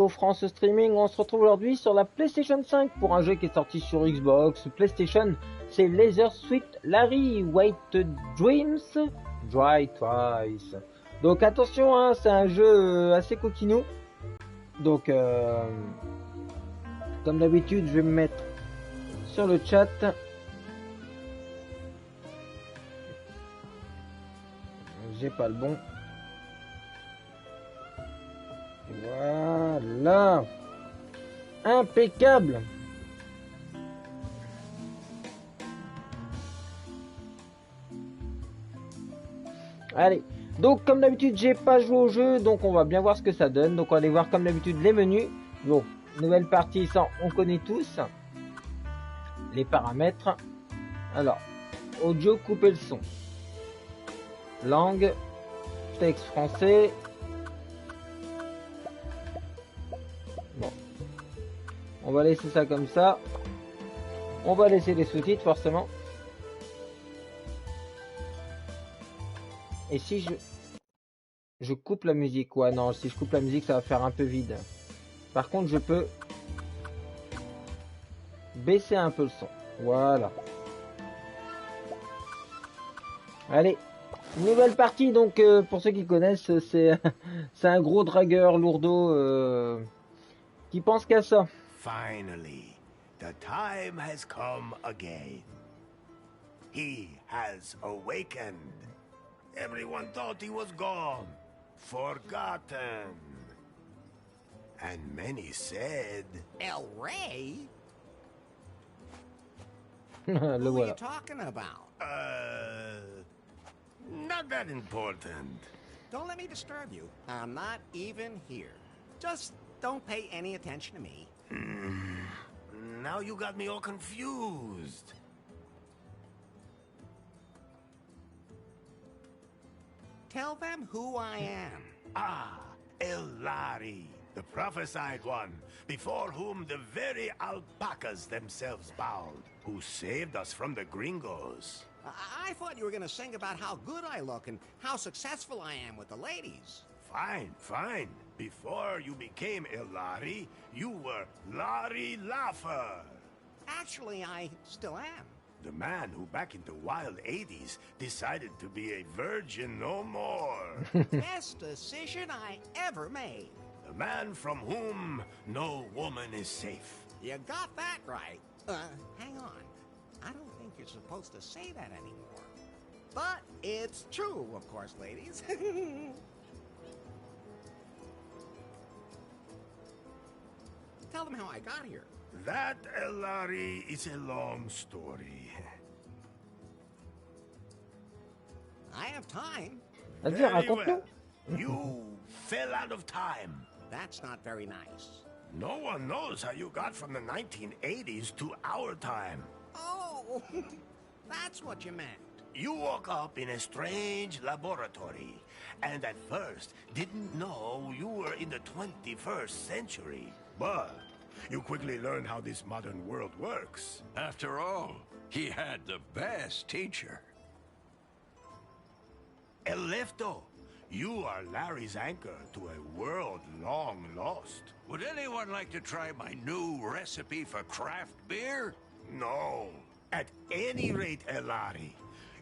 France Streaming, on se retrouve aujourd'hui sur la PlayStation 5 pour un jeu qui est sorti sur Xbox, PlayStation, c'est Laser Sweet Larry White Dreams Dry Twice. Donc attention, hein, c'est un jeu assez coquinou. Donc comme d'habitude, je vais me mettre sur le chat. J'ai pas le bon. Voilà. Impeccable. Allez. Donc comme d'habitude, j'ai pas joué au jeu, donc on va bien voir ce que ça donne. Donc on va aller voir comme d'habitude les menus. Bon, nouvelle partie, ça on connaît tous. Les paramètres. Alors, audio, couper le son. Langue, texte français. Bon. On va laisser ça comme ça. On va laisser les sous-titres forcément. Et si je coupe la musique, ouais non, si je coupe la musique ça va faire un peu vide. Par contre je peux baisser un peu le son. Voilà. Allez, nouvelle partie donc pour ceux qui connaissent, c'est un gros dragueur lourdeau qui pense qu'à ça. Finally, the time has come again. He has awakened. Everyone thought he was gone, forgotten. And many said, El Rey? Le Who are voilà. you talking about? Not that important. Don't let me disturb you. I'm not even here. Just don't pay any attention to me. Now you got me all confused. Tell them who I am. Ah, Elari, the prophesied one, before whom the very alpacas themselves bowed, who saved us from the gringos. I thought you were going to sing about how good I look and how successful I am with the ladies. Fine, fine. Before you became Elari, you were Larry Laffer. Actually, I still am. The man who back in the wild 80s decided to be a virgin no more. Best decision I ever made. The man from whom no woman is safe. You got that right. Hang on. I don't think you're supposed to say that anymore. But it's true, of course, ladies. Tell them how I got here. That, Elari, is a long story. I have time. Vas-y, Very raconte-nous. well. You fell out of time. That's not very nice. No one knows how you got from the 1980s to our time. Oh, that's what you meant. You woke up in a strange laboratory, and at first didn't know you were in the 21st century. But you quickly learned how this modern world works. After all, he had the best teacher. Elefto, you are Larry's anchor to a world long lost. Would anyone like to try my new recipe for craft beer? No. At any rate, Elari,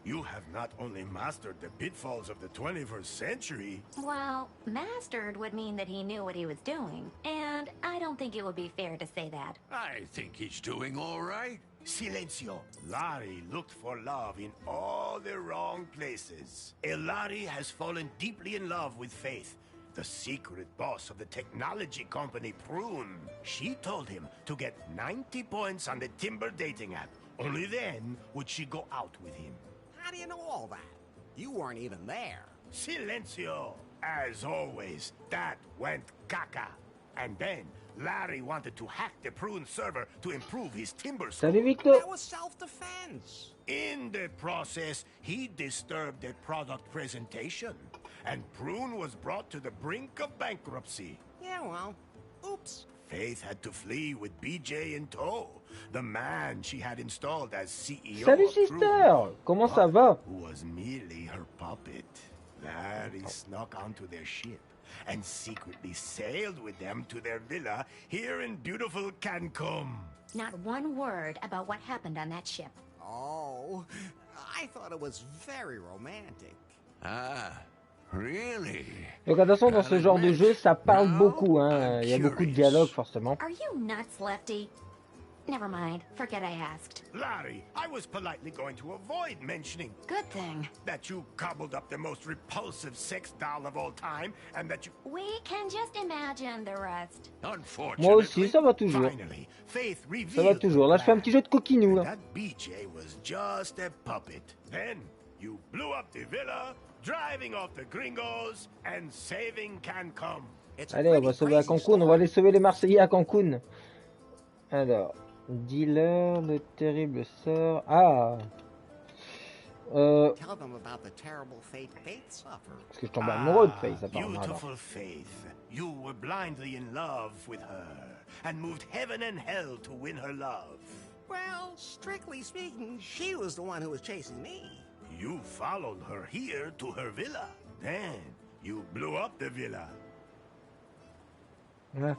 you have not only mastered the pitfalls of the 21st century... Well, mastered would mean that he knew what he was doing, and I don't think it would be fair to say that. I think he's doing all right. Silencio. Larry looked for love in all the wrong places. Elari has fallen deeply in love with Faith, the secret boss of the technology company Prune. She told him to get 90 points on the Timber dating app. Only then would she go out with him. How do you know all that? You weren't even there. Silencio. As always, that went caca. And then Larry wanted to hack the Prune server to improve his timber score. Salut Victor. That was self-defense. In the process, he disturbed the product presentation, and Prune was brought to the brink of bankruptcy. Yeah, well, oops. Faith had to flee with BJ in tow, the man she had installed as CEO Salut of Prune, sister. Comment ça va? who was merely her puppet. Larry snuck onto their ship and secretly sailed with them to their villa here in beautiful Cancun. Not one word about what happened on that ship. Oh, I thought it was very romantic. Ah, really? Donc de toute façon, dans ce genre de jeu, ça parle beaucoup, hein. Il y a beaucoup de dialogues, forcément. Are you nuts, Lefty? Never mind. Forget I asked. Larry, I was politely going to avoid mentioning Good thing. that you cobbled up the most repulsive sex doll of all time, and that you... We can just imagine the rest. Unfortunately. Moi aussi, ça va toujours. Finally, Faith revealed Ça va toujours. Là, je fais un petit jeu de coquinou, là. that BJ was just a puppet. Then you blew up the villa, driving off the gringos, and saving Cancun. It's Allez, on va sauver à Cancun. On va aller sauver les Marseillais à Cancun. Alors, dealer, le terrible sort. Ah. Tell them about the terrible fate Faith suffered. Parce que je tombe amoureux de Faith, apparemment. Beautiful Faith. You were blindly in love with her, and moved heaven and hell to win her love. Well, strictly speaking, she was the one who was chasing me. You followed her here to her villa. Then you blew up the villa. Ouais.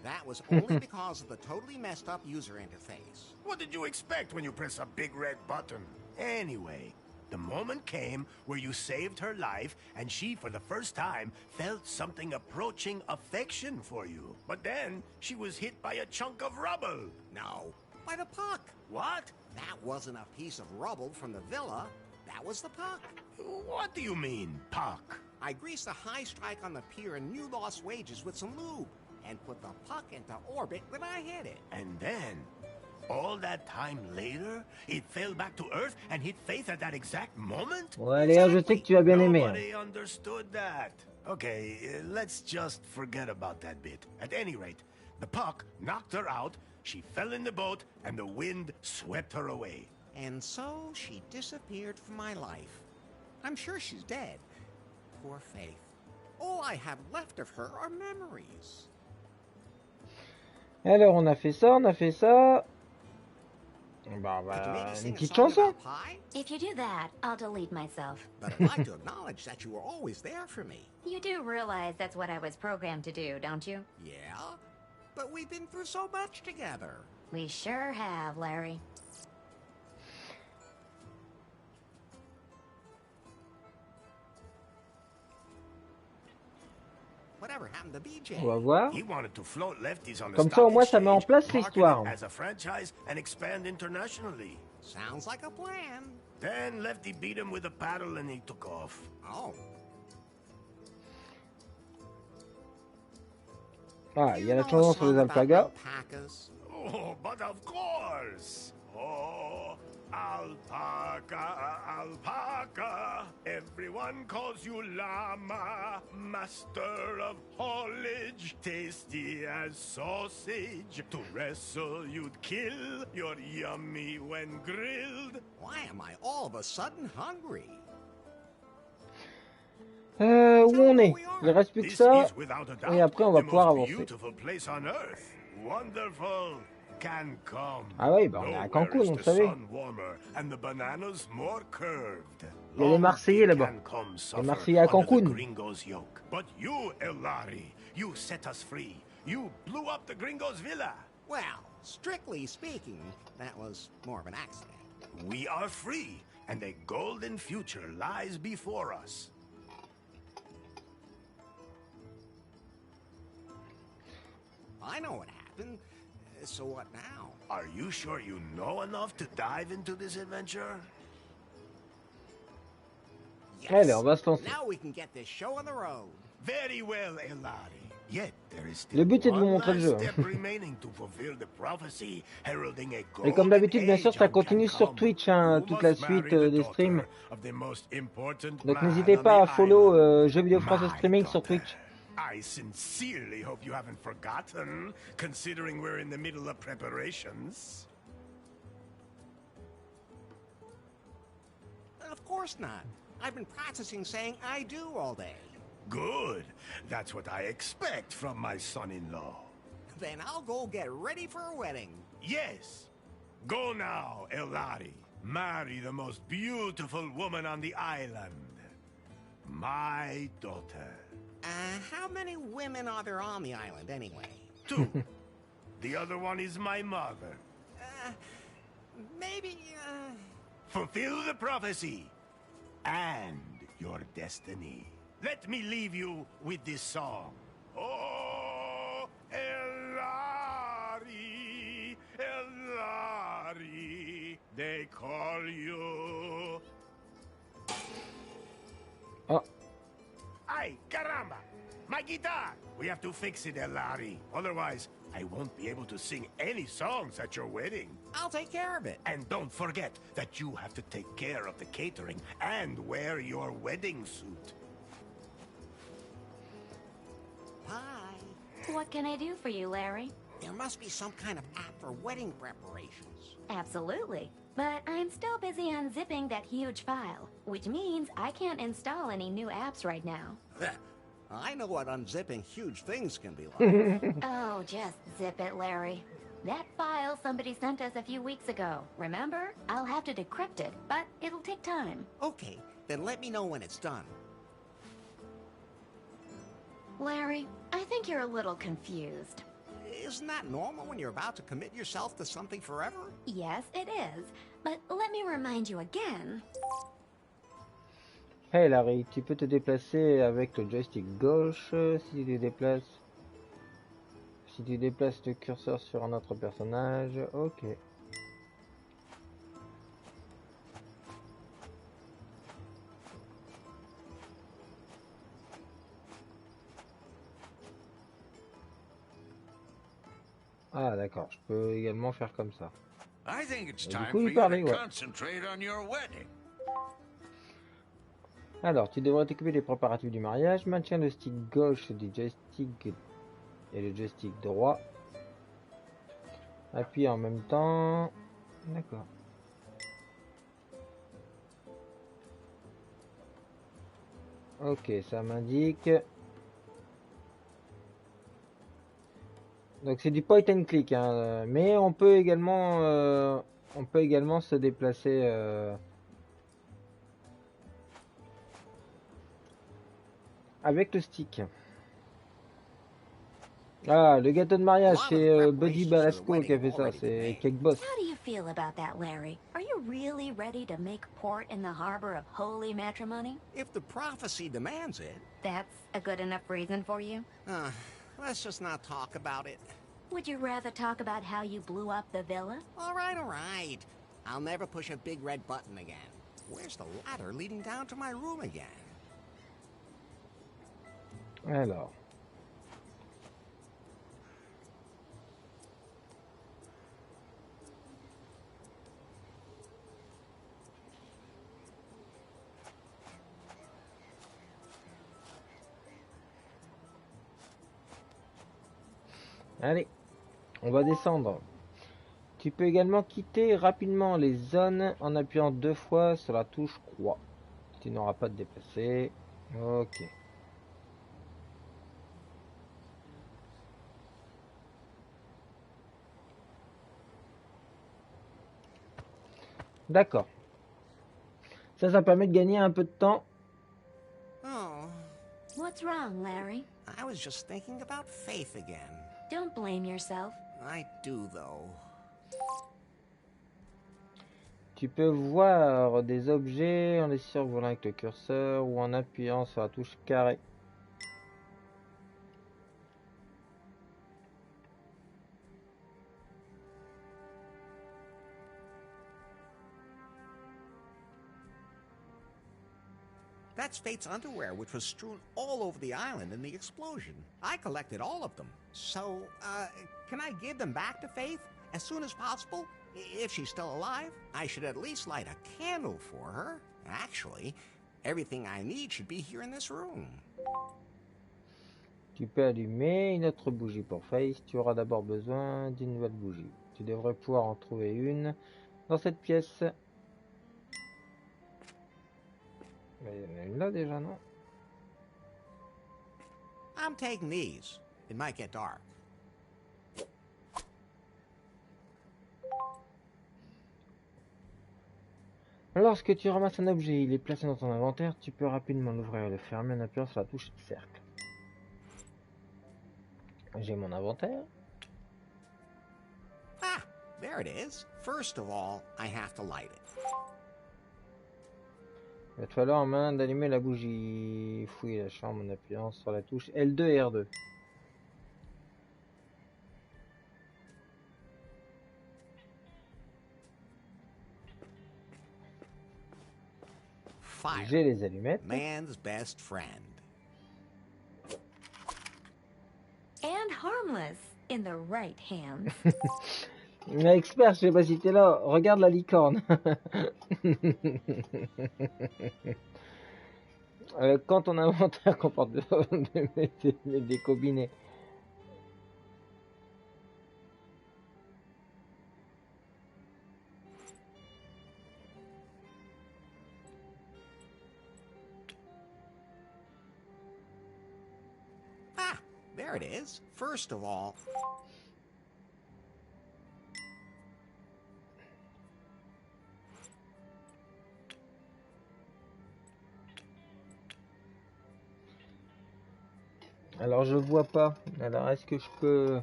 That was only because of the totally messed up user interface. What did you expect when you press a big red button? Anyway, the moment came where you saved her life, and she, for the first time, felt something approaching affection for you. But then, she was hit by a chunk of rubble. No, by the puck. What? That wasn't a piece of rubble from the villa. That was the puck. What do you mean, puck? I greased a high strike on the pier in New Lost Wages with some lube, and put the puck into orbit when I hit it. And then, all that time later, it fell back to Earth and hit Faith at that exact moment? Ouais, Léa, je sais que tu as bien aimé. Hein. Nobody understood that. Okay, let's just forget about that bit. At any rate, the puck knocked her out, she fell in the boat, and the wind swept her away. And so she disappeared from my life. I'm sure she's dead. Poor Faith. All I have left of her are memories. Alors, on a fait ça, on a fait ça. Bah, Could you maybe une sing a petite song chanson. about pie? If you do that, I'll delete myself. But I'd like to acknowledge that you were always there for me. You do realize that's what I was programmed to do, don't you? Yeah, but we've been through so much together. We sure have, Larry. Whatever happened to BJ? On va voir. He wanted to float lefties on the Comme ça, stock au moins, ça met en exchange, place market it l'histoire. as a franchise and expand internationally. Sounds like a plan. Then Lefty beat him with a paddle and he took off. Oh. Ah, il y a la You know a chanson sur song les about alpagas. alpacas? Oh, but of course. Oh, alpaca, alpaca. Everyone calls you llama, master of haulage, tasty as sausage. To wrestle, you'd kill. You're yummy when grilled. Why am I all of a sudden hungry? Où on est? Il reste plus que This ça. is without a doubt Et après, on va the pouvoir most avancer. beautiful place on earth. Wonderful. Cancun. Ah oui, bah on est à Nowhere Cancun, is on the le savait. sun warmer and the bananas more curved. Il y a des Marseillais là-bas. Les Marseillais à Cancun. Gringos yoke. But you, El Larry, you set us free. You blew up the Gringos villa. Well, strictly speaking, that was more of an accident. We are free, and a golden future lies before us. I know what happened. So what now? Are you sure you know enough to dive into this adventure? Yes. Allez, on va se lancer. Now we can get this show on the road. Very well, Elari. Yet there is still Le but est de vous one montrer le last jeu. step remaining to fulfill the prophecy heralding a Et comme d'habitude, bien sûr, golden ça age continue on sur Cancun. Twitch, hein, You toute la must suite marry the des daughter streams. of the most important Donc man n'hésitez on pas à the follow island. Jeux vidéo français My streaming sur daughter. Twitch. I sincerely hope you haven't forgotten, considering we're in the middle of preparations. Of course not. I've been practicing saying I do all day. Good. That's what I expect from my son-in-law. Then I'll go get ready for a wedding. Yes. Go now, Elari. Marry the most beautiful woman on the island. My daughter. How many women are there on the island anyway? 2. The other one is my mother. Maybe, Fulfill the prophecy and your destiny. Let me leave you with this song. Oh, Elari, Elari, they call you. Oh, Ay, caramba! My guitar! We have to fix it, Elari. Otherwise, I won't be able to sing any songs at your wedding. I'll take care of it. And don't forget that you have to take care of the catering and wear your wedding suit. Bye. What can I do for you, Larry? There must be some kind of app for wedding preparations. Absolutely. But I'm still busy unzipping that huge file, which means I can't install any new apps right now. I know what unzipping huge things can be like. Oh, just zip it, Larry. That file somebody sent us a few weeks ago, remember? I'll have to decrypt it, but it'll take time. Okay, then let me know when it's done. Larry, I think you're a little confused. Isn't that normal when you're about to commit yourself to something forever? Yes, it is. But let me remind you again. hey Larry, tu peux te déplacer avec le joystick gauche si tu déplaces. Si tu déplaces le curseur sur un autre personnage, ok. Ah d'accord, je peux également faire comme ça. I think it's Du time coup, for il you parlait, to ouais. concentrate on your wedding. Alors, tu devrais t'occuper des préparatifs du mariage. Maintiens le stick gauche du joystick et le joystick droit. Appuie en même temps. D'accord. Ok, ça m'indique. Donc c'est du point and click, hein, mais on peut également se déplacer. Avec le stick. Ah, le gâteau de mariage, c'est Buddy Balasco qui a fait ça, c'est Cake Boss. How do you feel about that, Larry? Are you really ready to make port in the harbor of holy matrimony? If the prophecy demands it. That's a good enough reason for you? Let's just not talk about it. Would you rather talk about how you blew up the villa? All right. I'll never push a big red button again. Where's the ladder leading down to my room again? Alors. Allez, on va descendre. Tu peux également quitter rapidement les zones en appuyant 2 fois sur la touche croix. Tu n'auras pas de déplacer. Ok. D'accord. Ça permet de gagner un peu de temps. Oh, What's wrong, Larry? I was just thinking about Faith again. Don't blame yourself. I do, though. Tu peux voir des objets en les survolant avec le curseur ou en appuyant sur la touche carré. That's Fate's underwear, which was strewn all over the island in the explosion. I collected all of them. So, can I give them back to Faith as soon as possible? If she's still alive, I should at least light a candle for her. Actually, everything I need should be here in this room. Tu peux allumer une autre bougie pour Face. Tu auras d'abord besoin d'une nouvelle bougie. Tu devrais pouvoir en trouver une dans cette pièce. Mais il y en a une là déjà, non? I'm taking these. It might get dark. Lorsque tu ramasses un objet, il est placé dans ton inventaire, tu peux rapidement l'ouvrir et le fermer en appuyant sur la touche cercle. J'ai mon inventaire. Ah, there it is. First of all, I have to light it. Il va te falloir en main d'allumer la bougie. Fouiller la chambre en appuyant sur la touche L2 et R2. Fire, J'ai les allumettes. man's best friend. And harmless in the right hands. Expert, je sais pas si t'es là. Regarde la licorne. Quand ton inventaire comporte des combinés. Ah, there it is. First of all, Alors je vois pas. Alors est-ce que je peux...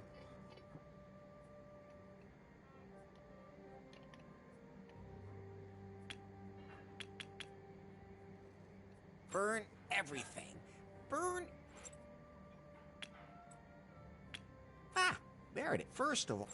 burn everything. Burn. Ah, there it is. First of all,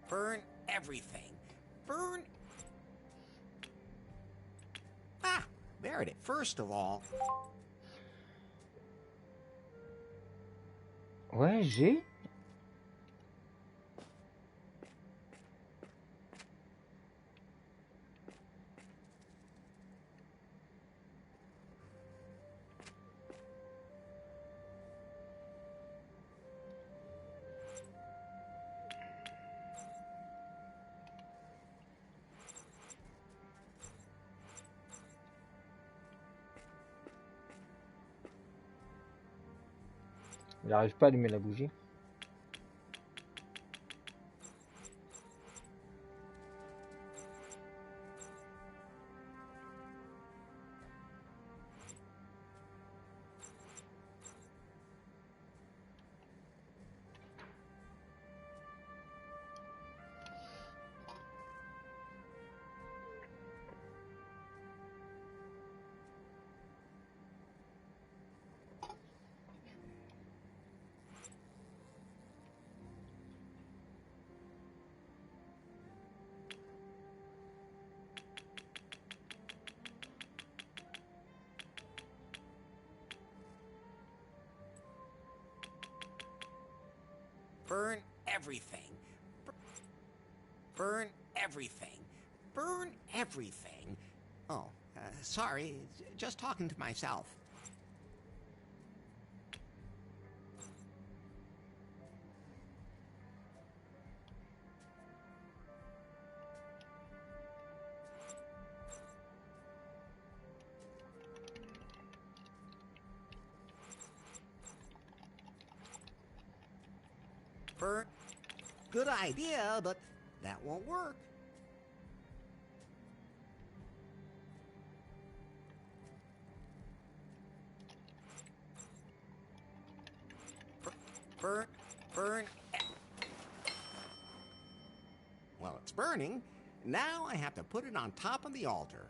burn everything. Burn. Ah, there it is. First of all, Ouais, j'ai... Il n'arrive pas à allumer la bougie. burn everything. Burn everything. Burn everything. Oh, sorry. Just talking to myself. Burn. Good idea, but that won't work. Burn. Burn. Well, it's burning. Now I have to put it on top of the altar.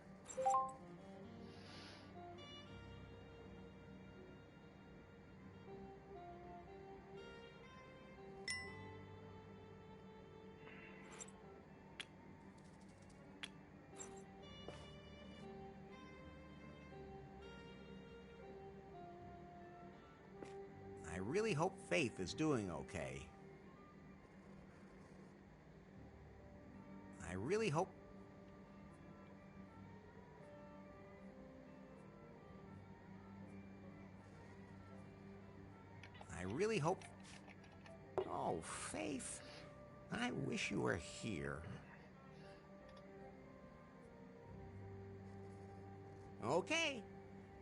I really hope Faith is doing okay. I really hope... really hope... Oh, Faith. I wish you were here. Okay,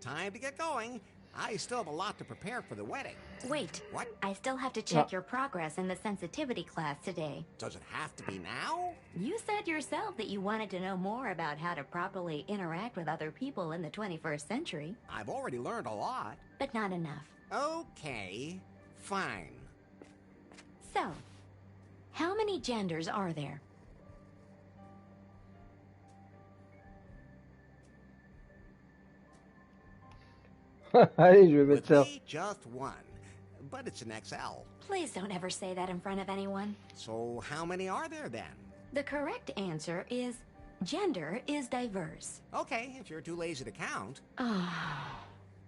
time to get going. I still have a lot to prepare for the wedding. Wait. What? I still have to check your progress in the sensitivity class today. Does it have to be now? You said yourself that you wanted to know more about how to properly interact with other people in the 21st century. I've already learned a lot. But not enough. Okay, fine. So, how many genders are there? Allez, je vais mettre With ça. me, just one. But it's an XL. Please don't ever say that in front of anyone. So how many are there then? The correct answer is gender is diverse. Okay, if you're too lazy to count.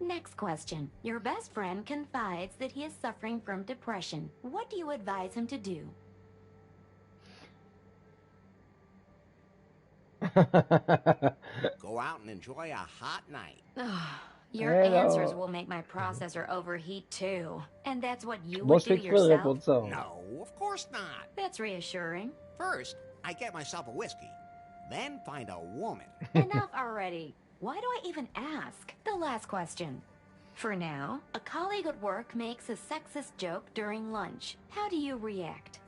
Next question. Your best friend confides that he is suffering from depression. What do you advise him to do? Go out and enjoy a hot night. Your Hello. answers will make my processor overheat too. And that's what you Moi, would je fais do exprès de yourself? répondre ça. hein. No, of course not. That's reassuring. First, I get myself a whiskey. Then find a woman. Enough already. Why do I even ask? The last question. For now, a colleague at work makes a sexist joke during lunch. How do you react?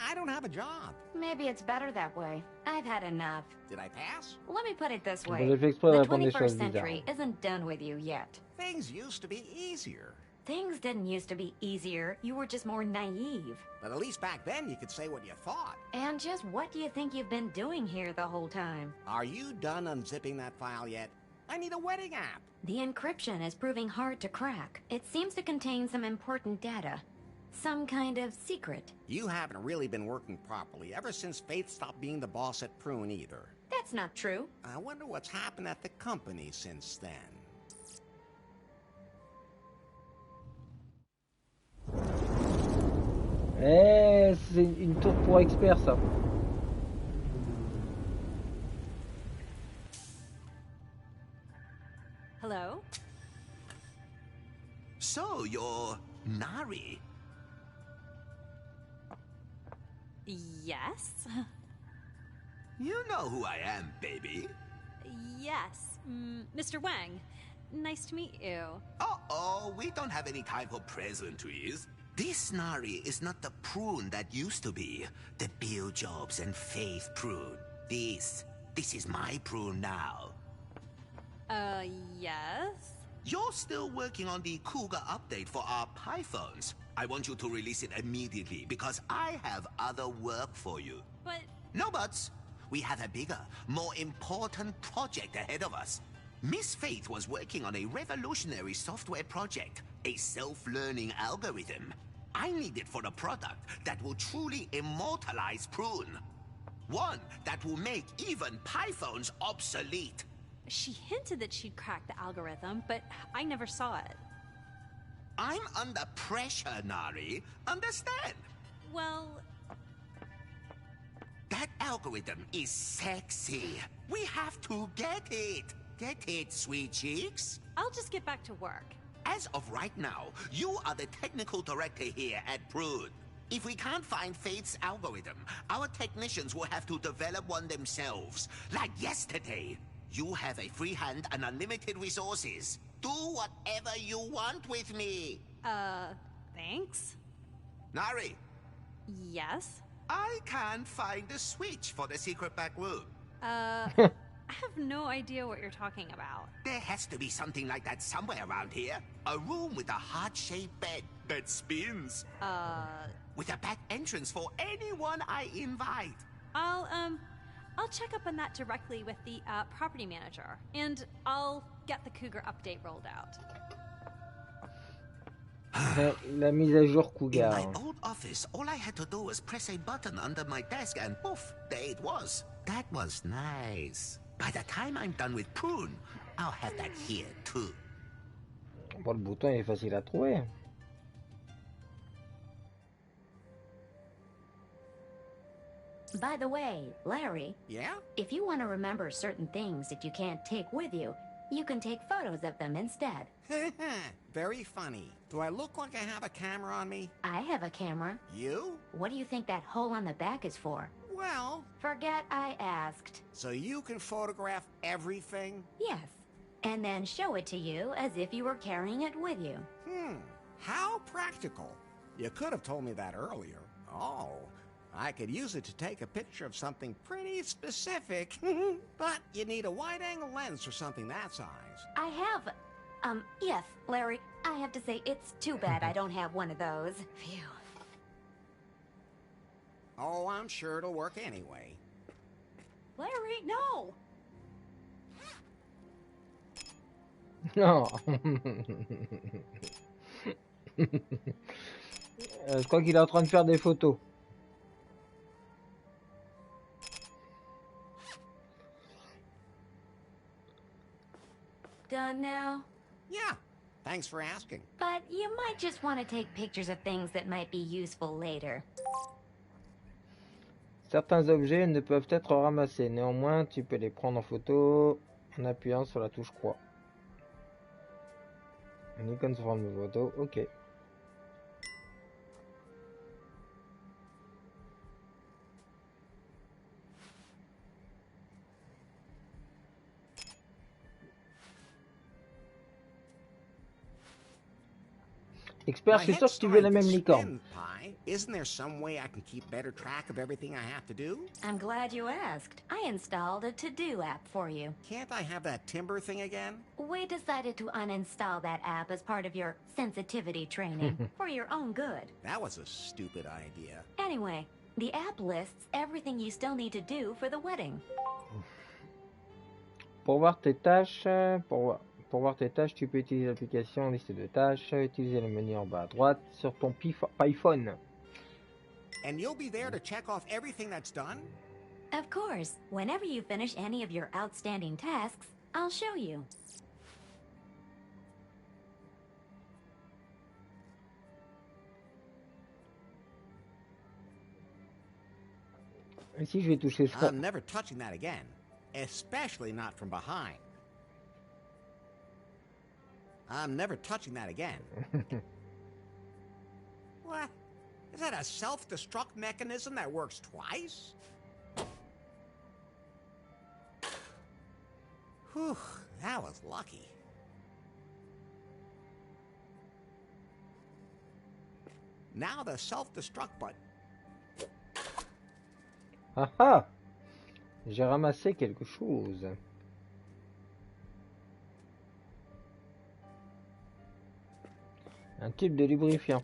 I don't have a job. Maybe it's better that way. I've had enough. Did I pass? Let me put it this Bon, way. j'ai fait exprès de The répondre des 21st choses century bizarres. isn't done with you yet. Things used to be easier. Things didn't used to be easier. You were just more naive. But at least back then you could say what you thought. And just what do you think you've been doing here the whole time? Are you done unzipping that file yet? I need a wedding app. The encryption is proving hard to crack. It seems to contain some important data. Some kind of secret. You haven't really been working properly ever since Faith stopped being the boss at Prune either. That's not true. I wonder what's happened at the company since then. Eh, c'est une tour pour experts, ça. Hello? So, you're Nari. Yes? You know who I am, baby. Yes. Mr. Wang, nice to meet you. Uh-oh, we don't have any time for pleasantries. This Nari is not the Prune that used to be. The Bill Jobs and Faith Prune. This is my Prune now. Yes? You're still working on the Cougar update for our Pythons. I want you to release it immediately because I have other work for you. But... No buts. We have a bigger, more important project ahead of us. Miss Faith was working on a revolutionary software project, a self-learning algorithm. I need it for a product that will truly immortalize Prune. One that will make even Pythons obsolete. She hinted that she'd cracked the algorithm, but I never saw it. I'm under pressure, Nari. Understand? Well... That algorithm is sexy. We have to get it. Get it, sweet cheeks? I'll just get back to work. As of right now, you are the technical director here at Prune. If we can't find Faith's algorithm, our technicians will have to develop one themselves. Like yesterday. You have a free hand and unlimited resources. Do whatever you want with me. Thanks? Nari, Yes? I can't find the switch for the secret back room. I have no idea what you're talking about. There has to be something like that somewhere around here. A room with a heart-shaped bed that spins. With a back entrance for anyone I invite. I'll check up on that directly with the, property manager. And I'll get the Cougar update rolled out. La mise à jour In Cougar. my old office, all I had to do was press a button under my desk and poof, there it was. That was nice. By the time I'm done with Prune, I'll have that here too. Bon, le bouton il est facile à trouver. By the way, Larry, Yeah? if you want to remember certain things that you can't take with you, You can take photos of them instead. Very funny. Do I look like I have a camera on me? I have a camera. You? What do you think that hole on the back is for? Well, Forget I asked. so you can photograph everything? Yes. And then show it to you as if you were carrying it with you. How practical. You could have told me that earlier. Oh, I could use it to take a picture of something pretty specific. But you need a wide-angle lens for something that size. I have... yes, Larry, I have to say it's too bad I don't have one of those. Phew. Oh, I'm sure it'll work anyway. Larry, no! Non. Je crois qu'il est en train de faire des photos. Done now? Yeah, thanks for asking. But you might just want to take pictures of things that might be useful later. Certains objets ne peuvent être ramassés. Néanmoins, tu peux les prendre en photo en appuyant sur la touche croix. Une icône sur forme de photo. Ok. Expert, je suis sûr que tu veux la même licorne. Isn't there some way I can keep better track of everything I have to do? I'm glad you asked. I installed a to-do app for you. Can't I have that timber thing again? We decided to uninstall that app as part of your sensitivity training, for your own good. That was a stupid idea. Anyway, the app lists everything you still need to do for the wedding. Pour voir tes tâches, tu peux utiliser l'application liste de tâches, utiliser le menu en bas à droite sur ton iPhone. And you'll be there to check off everything that's done? Of course, whenever you finish any of your outstanding tasks, I'll show you. Ici, je vais toucher ça. I'm never touching that again, especially not from behind. I'm never touching that again. What? Is that a self-destruct mechanism that works twice? Whew, that was lucky. Now the self-destruct button. Ah ah! J'ai ramassé quelque chose. Un tube de lubrifiant.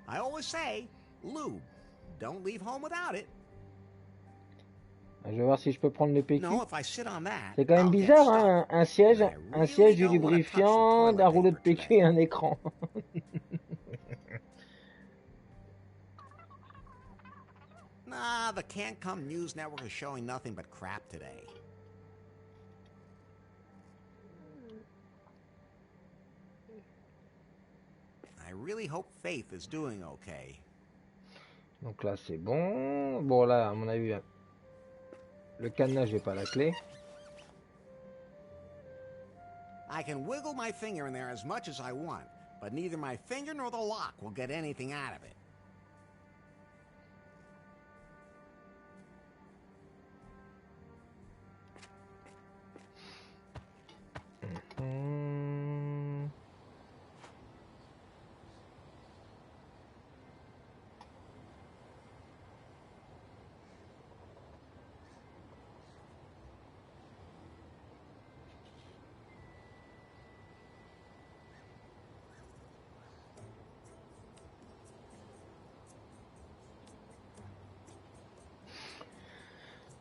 I always say, lube. Don't leave home without it. Je vais voir si je peux prendre le PQ. No, if I sit on that, C'est quand même I'll get bizarre, stuck. hein, un siège du don't wanna touch the lubrifiant, toilet d'un rouleau de paper PQ today. et un écran. Nah, the Can't Come News Network is showing nothing but crap today. I really hope Faith is doing okay. Donc là, c'est bon. Bon, là, à mon avis, le cadenas, j'ai pas la clé. I can wiggle my finger in there as much as I want, but neither my finger nor the lock will get anything out of it.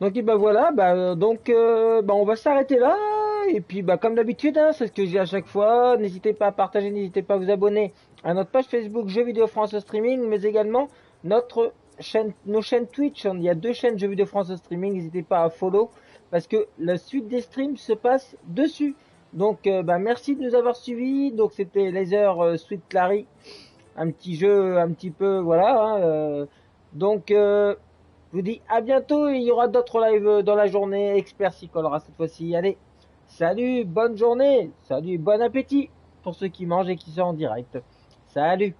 Donc et ben voilà, on va s'arrêter là. Et puis comme d'habitude, hein, c'est ce que je dis à chaque fois. N'hésitez pas à partager, n'hésitez pas à vous abonner à notre page Facebook Jeux Vidéo France Streaming, mais également nos chaînes Twitch. Il y a 2 chaînes Jeux Vidéo France Streaming. N'hésitez pas à follow parce que la suite des streams se passe dessus. Donc merci de nous avoir suivis. Donc c'était Laser Sweet Larry, un petit jeu un petit peu voilà. Je vous dis à bientôt et il y aura d'autres lives dans la journée. Expert s'y collera cette fois-ci. Allez, Salut, bonne journée. Salut, bon appétit pour ceux qui mangent et qui sont en direct. Salut.